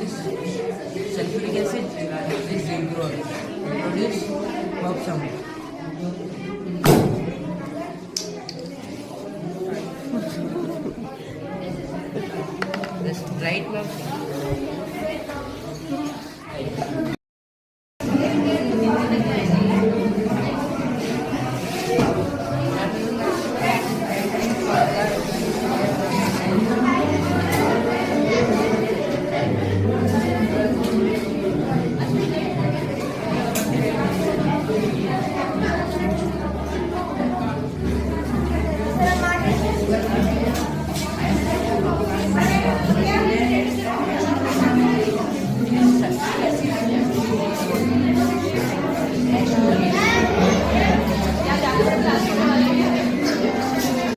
this sulfuric acid this glucose produce pop sound. Just try it now.